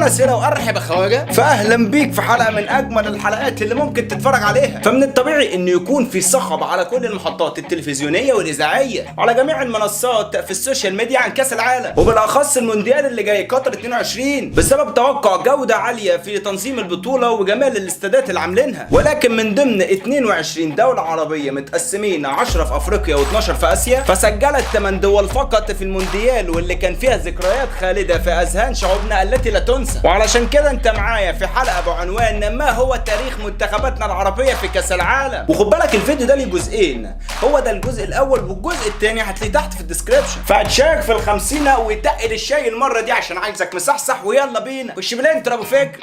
بوناسيرا وارحب اخواجه، فاهلا بيك في حلقه من اجمل الحلقات اللي ممكن تتفرج عليها. فمن الطبيعي انه يكون في صخب على كل المحطات التلفزيونيه والاذاعيه على جميع المنصات في السوشيال ميديا عن كاس العالم، وبالاخص المونديال اللي جاي قطر 22 بسبب توقع جوده عاليه في تنظيم البطوله وجمال الاستادات اللي عاملينها. ولكن من ضمن 22 دوله عربيه متقسمين 10 في افريقيا و12 في اسيا، فسجلت 8 دول فقط في المونديال، واللي كان فيها ذكريات خالده في اذهان شعوبنا التي لا تنسى. وعلشان كده انت معايا في حلقه بعنوان ما هو تاريخ منتخباتنا العربيه في كاس العالم. وخد بالك الفيديو ده ليه جزئين، هو ده الجزء الاول والجزء الثاني هتلاقيه تحت في الديسكربشن، فهتشارك في ال50 وتقل الشاي المره دي عشان عايزك مصحصح. ويلا بينا خش بالانترو ابو فكر.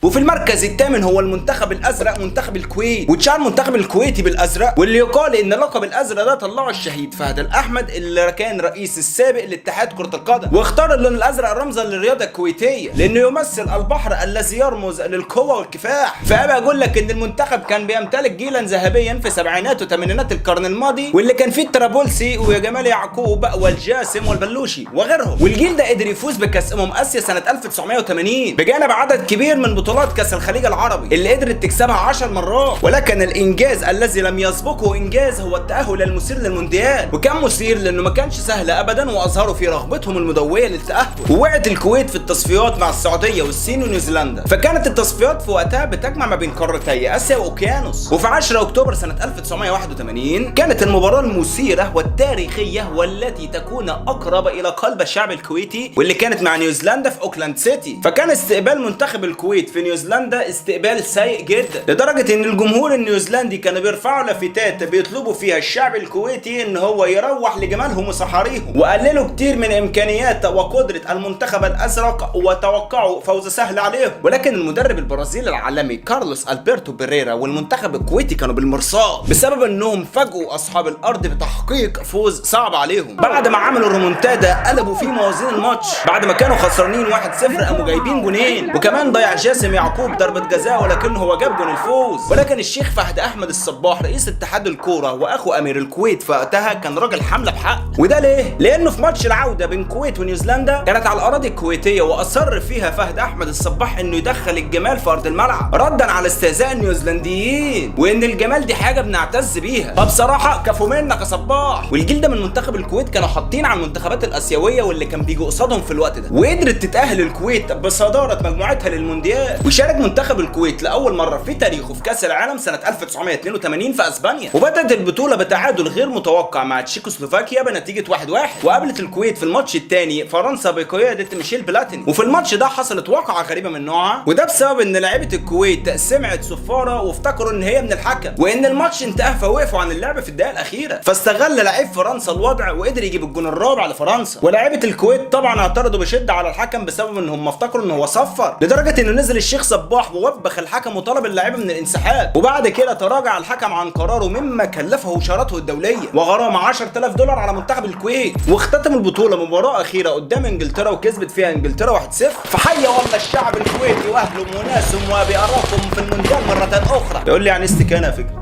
وفي المركز الثامن هو المنتخب الازرق منتخب الكويت، واتشهر المنتخب الكويتي بالازرق، واللي يقال ان لقب الازرق ده طلعه الشهيد فهد الاحمد اللي كان رئيس السابق لاتحاد كره القدم، واختار اللون الازرق رمزا للرياضه الكويتيه لانه يمثل البحر الذي يرمز للقوه والكفاح. فابى اقول لك ان المنتخب كان بيمتلك جيلا ذهبيا في سبعينات وثمانينات القرن الماضي، واللي كان فيه الطرابلسي وجمال يعقوب والجاسم والبلوشي وغيرهم، والجيل ده قدر يفوز بكاس اسيا سنه 1980 بجانب عدد كبير من بطولات كاس الخليج العربي اللي قدرت تكسبها 10 مرات. ولكن الانجاز الذي لم يسبقه انجاز هو التاهل المثير للمونديال، وكان مثير لانه ما كانش سهل ابدا، واظهروا في رغبتهم المدويه للتاهل. ووقعت الكويت في التصفيات مع السعوديه والصين ونيوزيلندا، فكانت التصفيات في وقتها بتجمع ما بين قارتي اسيا واوكيانوس. وفي 10 اكتوبر سنه 1981 كانت المباراه المثيره والتاريخيه والتي تكون اقرب الى قلب الشعب الكويتي، واللي كانت مع نيوزيلندا في اوكلاند سيتي. فكان استقبال منتخب الكويت في نيوزيلندا استقبال سيء جدا، لدرجه ان الجمهور النيوزيلندي كانوا بيرفعوا لافتات بيطلبوا فيها الشعب الكويتي ان هو يروح لجمالهم وصحاريهم، وقللوا كتير من امكانيات وقدره المنتخب الازرق وتوقعوا فوز سهل عليهم. ولكن المدرب البرازيلي العالمي كارلوس البرتو بيريرا والمنتخب الكويتي كانوا بالمرصاد بسبب انهم فاجئوا اصحاب الارض بتحقيق فوز صعب عليهم. بعد ما عملوا الريمونتادا قلبوا فيه موازين الماتش، بعد ما كانوا خسرانين 1-0 قاموا جايبين جونين، وكمان ضيع جاسم يعقوب ضربة جزاء ولكن هو جاب جون الفوز. ولكن الشيخ فهد احمد الصباح رئيس اتحاد الكوره واخو امير الكويت في وقتها كان راجل حمله بحق. وده ليه؟ لانه في ماتش العوده بين الكويت ونيوزيلندا كانت على الاراضي الكويتيه، واصر فيها فهد احمد الصباح انه يدخل الجمال في ارض الملعب ردا على استهزاء النيوزيلنديين، وان الجمال دي حاجه بنعتز بيها. فبصراحه كفو منك يا صباح. والجيل ده من منتخب الكويت كانوا حاطين على المنتخبات الاسيويه واللي كان بيجي قصادهم في الوقت ده، وقدرت تتاهل الكويت بصداره مجموعتها للمونديال. وشارك منتخب الكويت لاول مره في تاريخه في كاس العالم سنه 1982 في اسبانيا، وبدات البطوله بتعادل غير متوقع مع تشيكوسلوفاكيا بنتيجه 1-1. وقابلت الكويت في الماتش الثاني فرنسا بقياده ميشيل بلاتيني، وفي الماتش ده حصلت واقعه غريبه من نوعها، وده بسبب ان لاعيبه الكويت سمعت صفاره وافتكروا ان هي من الحكم، وان الماتش انتهى فوقفوا عن اللعب في الدقيقه الاخيره. فاستغل لاعب فرنسا الوضع وقدر يجيب الجون الرابع لفرنسا. ولاعيبه الكويت طبعا اعترضوا بشده على الحكم بسبب ان هم افتكروا ان هو صفر، لدرجه انه نزل الشيخ صباح ووبخ الحكم وطلب اللاعيبه من الانسحاب. وبعد كده تراجع الحكم عن قراره مما كلفه اشارته الدوليه وغرامه $10,000 على منتخب الكويت. واختتم البطوله مباراه اخيره قدام انجلترا وكسبت فيها انجلترا 1-0. فحيا والله الشعب الكويتي واهلهم وناسهم وبأراكم في المونديال مره اخرى. تقول لي يعني استكانه يا فكره؟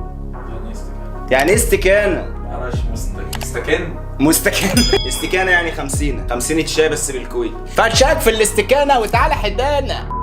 يعني استكانه؟ معلش مستكان استكانه يعني 50 شاي بس بالكويت. فشارك في الاستكانه وتعالى حدانا.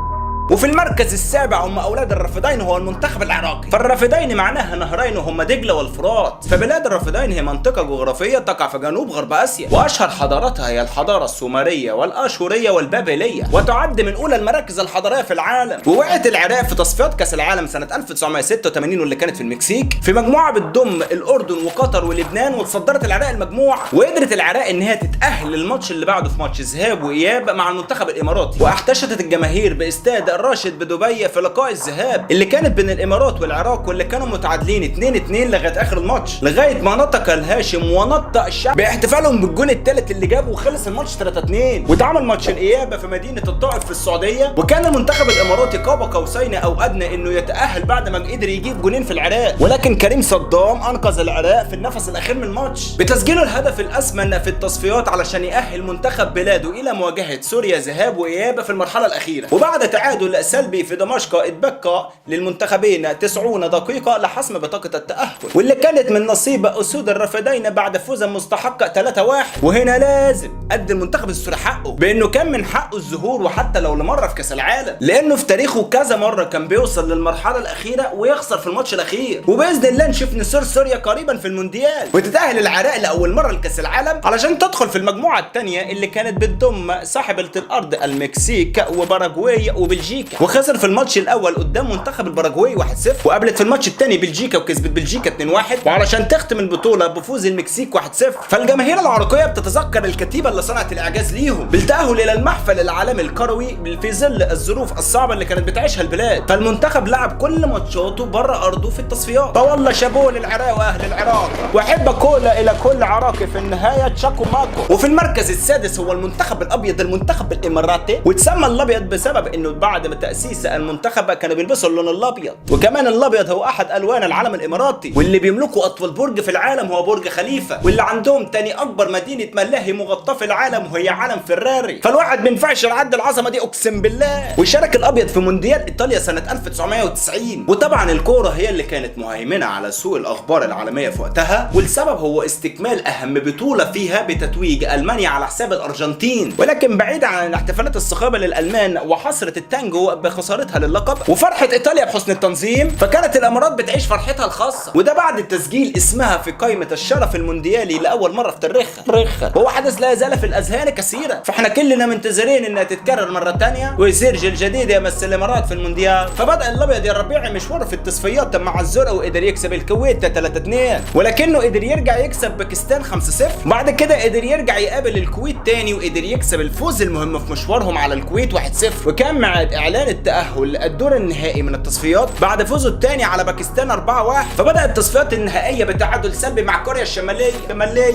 وفي المركز السابع هم اولاد الرافدين هو المنتخب العراقي. فالرافدين معناها نهرين وهم دجله والفرات. فبلاد الرافدين هي منطقه جغرافيه تقع في جنوب غرب اسيا، واشهر حضاراتها هي الحضاره السومريه والاشوريه والبابليه، وتعد من اولى المراكز الحضاريه في العالم. ووقعت العراق في تصفيات كاس العالم سنه 1986 واللي كانت في المكسيك في مجموعه بتضم الاردن وقطر ولبنان، وتصدرت العراق المجموعه. وقدرت العراق ان هي تتاهل للماتش اللي بعده في ماتش ذهاب واياب مع المنتخب الاماراتي، واحتشدت الجماهير باستاد الراشد بدبي في لقاء الذهاب اللي كانت بين الامارات والعراق، واللي كانوا متعادلين 2-2 لغايه اخر الماتش، لغايه ما نطق الهاشم ونطق الشعب باحتفالهم بالجون الثالث اللي جابه، وخلص الماتش 3-2. واتعمل ماتش الاياب في مدينه الطائف في السعوديه، وكان المنتخب الاماراتي قاب قوسين او ادنى انه يتاهل بعد ما قدر يجيب جونين في العراق. ولكن كريم صدام انقذ العراق في النفس الاخير من الماتش بتسجيله الهدف الاسمن في التصفيات علشان يأهل منتخب بلاده الى مواجهه سوريا ذهاب واياب في المرحله الاخيره. وبعد تعادل تعادل سلبي في دمشق اتبقى للمنتخبين 90 دقيقة لحسم بطاقة التأهل، واللي كانت من نصيب أسود الرافدين بعد فوز مستحق 3-1. وهنا لازم أدي المنتخب السوري حقه بأنه كان من حقه الظهور وحتى لو لمرة في كأس العالم، لأنه في تاريخه كذا مرة كان بيوصل للمرحلة الأخيرة ويخسر في الماتش الأخير. وبإذن الله نشوف نصر سوريا قريبا في المونديال، وتتأهل العراق لأول مرة لكأس العالم علشان تدخل في المجموعة الثانية اللي كانت بتضم صاحبة الأرض المكسيك وباراغواي وبلجيكا. وخسر في الماتش الأول قدام منتخب الباراغواي 1-0، وقابلت في الماتش الثاني بلجيكا وكسبت بلجيكا 2-1، وعلشان تختم البطولة بفوز المكسيك 1-0. فالجماهير العراقية بتتذكر الكتيبة اللي صنعت الإعجاز ليهم بالتأهل إلى المحفل العالمي الكروي في ظل الظروف الصعبة اللي كانت بتعيشها البلاد. فالمنتخب لعب كل ماتشاته بره أرضه في التصفيات. فوالله شابوه للعراق وأهل العراق، وأحب أقول إلى كل عراقي في النهاية تشاكو ماكو. وفي المركز السادس هو المنتخب الأبيض، المنتخب الإماراتي، وتسمى الأبيض بسبب إنه بعد ما تأسيس المنتخب كانوا بيلبسوا اللون الأبيض. وكمان الأبيض هو أحد ألوان العلم الإماراتي، واللي بيملكوا أطول برج في العالم هو برج خليفة، واللي عندهم تاني أكبر مدينة ملاهي مغطاة في العالم وهي علم فيراري. فالواحد ما ينفعش يعدي العظمة دي أقسم بالله. وشارك الأبيض في مونديال إيطاليا سنة 1990. وطبعا الكورة هي اللي كانت مهيمنة على سوق الأخبار العالمية في وقتها، والسبب هو استكمال أهم بطولة فيها بتتويج ألمانيا على حساب الأرجنتين. ولكن بعيد عن الاحتفالات الصخابة للألمان وحسرة التانجو بخسارتها للقب وفرحة إيطاليا بحسن التنظيم، فكانت الإمارات بتعيش فرحتها الخاصة، وده بعد تسجيل اسمها في قائمة الشرف المونديالي لأول مرة في تاريخها. وهو حدث لا يزال في الأذهان كثيرا، فاحنا كلنا منتظرين انها تتكرر مرة تانية ويصير جيل جديد يمثل الإمارات في المونديال. فبدأ الأبيض يا الربيعي مشواره في التصفيات مع الزرق وقدر يكسب الكويت 3-2، ولكنه قدر يرجع يكسب باكستان 5-0. بعد كده قدر يرجع يقابل الكويت تاني وقدر يكسب الفوز المهم في مشوارهم على الكويت 1-0. وكان مع اعلان التأهل الدور النهائي من التصفيات بعد فوزه الثاني على باكستان 4-1. فبدأ التصفيات النهائية بتعادل سلبي مع كوريا الشمالية،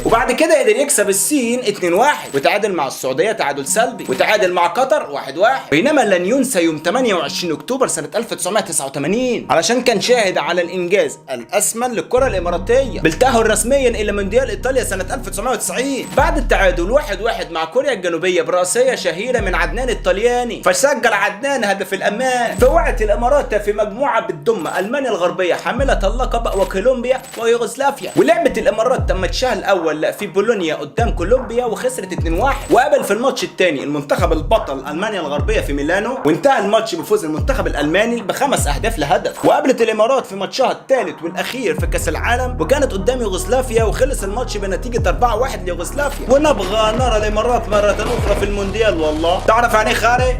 وبعد كده قدر يكسب الصين 2-1، وتعادل مع السعودية تعادل سلبي، وتعادل مع قطر 1-1. بينما لن ينسى يوم 28 اكتوبر سنة 1989 علشان كان شاهد على الانجاز الاسمن للكرة الاماراتية بالتأهل رسميا الى مونديال ايطاليا سنة 1990 بعد التعادل 1-1 مع كوريا الجنوبية برأسية شهيرة من عدنان الطلياني. فسجل عدنان هدف الامان. فوقعت الامارات في مجموعة بتضم المانيا الغربية حاملة اللقب وكولومبيا ويوغوسلافيا. ولعبت الامارات تم ماتشها الاول في بولونيا قدام كولومبيا وخسرت 2-1. وقابل في الماتش الثاني المنتخب البطل المانيا الغربية في ميلانو، وانتهى الماتش بفوز المنتخب الالماني ب5 أهداف لهدف. وقابلت الامارات في ماتشها الثالث والاخير في كاس العالم وكانت قدام يوغوسلافيا وخلص الماتش بنتيجة 4-1 ليوغوسلافيا. ونبغى نرى الامارات مرة اخرى في المونديال. والله تعرف يعني خاري؟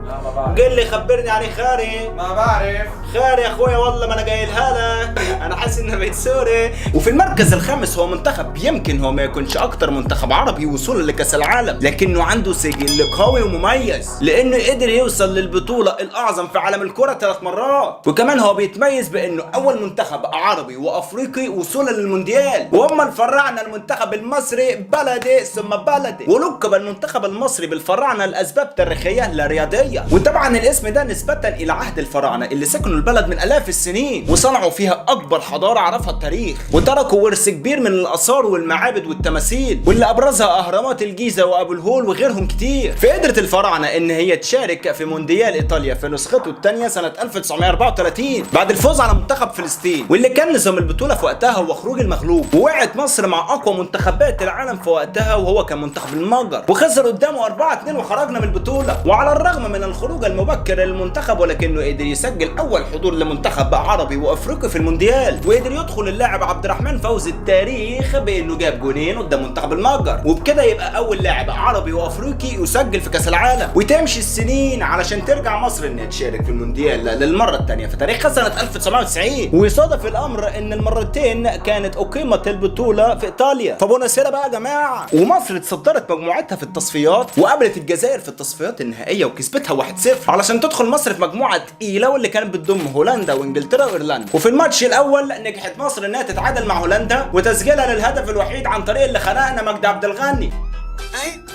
لا ما بعرف. قل لي خبرني يعني خاري. ما بعرف. خير يا اخويا والله ما انا قايلها لك، انا حاسس انه بيت سوري. وفي المركز الخامس هو منتخب يمكن هو ما يكونش اكتر منتخب عربي وصولا لكاس العالم، لكنه عنده سجل قوي ومميز لانه قدر يوصل للبطوله الاعظم في عالم الكره 3 مرات. وكمان هو بيتميز بانه اول منتخب عربي وافريقي وصولا للمونديال. وهم الفراعنه المنتخب المصري بلدي ثم بلدي، ولقب المنتخب المصري بالفراعنه لاسباب تاريخيه لا رياضيه. وطبعا الاسم ده نسبه الى عهد الفراعنه اللي سكنوا البلد من آلاف السنين وصنعوا فيها أكبر حضارة عرفها التاريخ، وتركوا ورث كبير من الآثار والمعابد والتماثيل واللي أبرزها أهرامات الجيزة وأبو الهول وغيرهم كتير. فقدرت الفراعنة إن هي تشارك في مونديال إيطاليا في نسخته الثانية سنة 1934 بعد الفوز على منتخب فلسطين، واللي كان نظام البطولة في وقتها هو خروج المغلوب. ووقعت مصر مع أقوى منتخبات العالم في وقتها وهو كان منتخب المجر، وخسر قدامه 4-2 وخرجنا من البطولة. وعلى الرغم من الخروج المبكر للمنتخب ولكنه قدر يسجل أول حضور لمنتخب عربي وافريقي في المونديال، وقدر يدخل اللاعب عبد الرحمن فوزي التاريخ بانه جاب جونين قدام منتخب المجر، وبكده يبقى اول لاعب عربي وافريقي يسجل في كاس العالم. وتمشي السنين علشان ترجع مصر انها تشارك في المونديال للمره الثانيه في تاريخها سنه 1990. ويصادف الامر ان المرتين كانت اقيمت البطوله في ايطاليا. فبوناسيرا بقى يا جماعه. ومصر اتصدرت مجموعتها في التصفيات وقابلت الجزائر في التصفيات النهائيه وكسبتها 1-0 علشان تدخل مصر في مجموعه تقيله واللي كانت بتضم هولندا وانجلترا وايرلندا. وفي الماتش الاول نجحت مصر انها تتعادل مع هولندا وتسجيلها للهدف الوحيد عن طريق اللي خلقنا مجدي عبد الغني.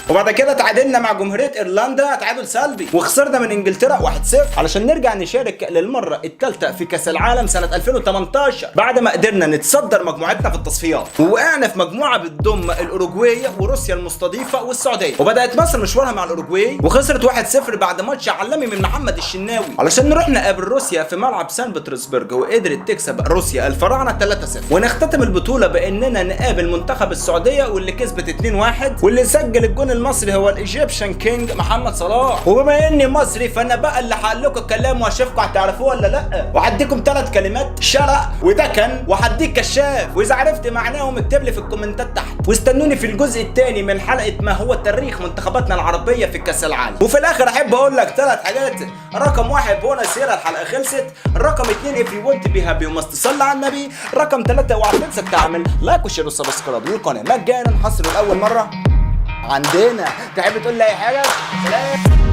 وبعد كده تعادلنا مع جمهورية ايرلندا تعادل سلبي، وخسرنا من انجلترا 1-0 علشان نرجع نشارك للمرة الثالثة في كأس العالم سنة 2018 بعد ما قدرنا نتصدر مجموعتنا في التصفيات، ووقعنا في مجموعة بتضم الاوروجواي وروسيا المستضيفة والسعودية. وبدأت مصر مشوارها مع الاوروجواي وخسرت 1-0 بعد ماتش عالمي من محمد الشناوي علشان نروح نقابل روسيا في ملعب سان بطرسبرج، وقدرت تكسب روسيا الفراعنة 3-0. ونختتم البطولة باننا نقابل منتخب السعودية واللي كسبت 2-1، واللي سجل الجون المصري هو الايجيبشن كينج محمد صلاح. وبما اني مصري فانا بقى اللي هقول لكم الكلام واشوفكم هتعرفوه ولا لا، وهديكم 3 كلمات: شرق ودكن وهديك كشاف، واذا عرفت معناهم اكتب لي في الكومنتات تحت، واستنوني في الجزء الثاني من حلقة ما هو تاريخ منتخباتنا العربية في كأس العالم. وفي الاخر احب اقول لك 3 حاجات: رقم 1 بونس يلا الحلقة خلصت، رقم 2 if you want to be happy you must صلي على النبي، رقم 3 اوعى تنسى تعمل لايك وشير وسبسكرايب للقناة مجانا حصري لأول مرة عندنا. تحب تقول لي اي حاجه؟ سلام.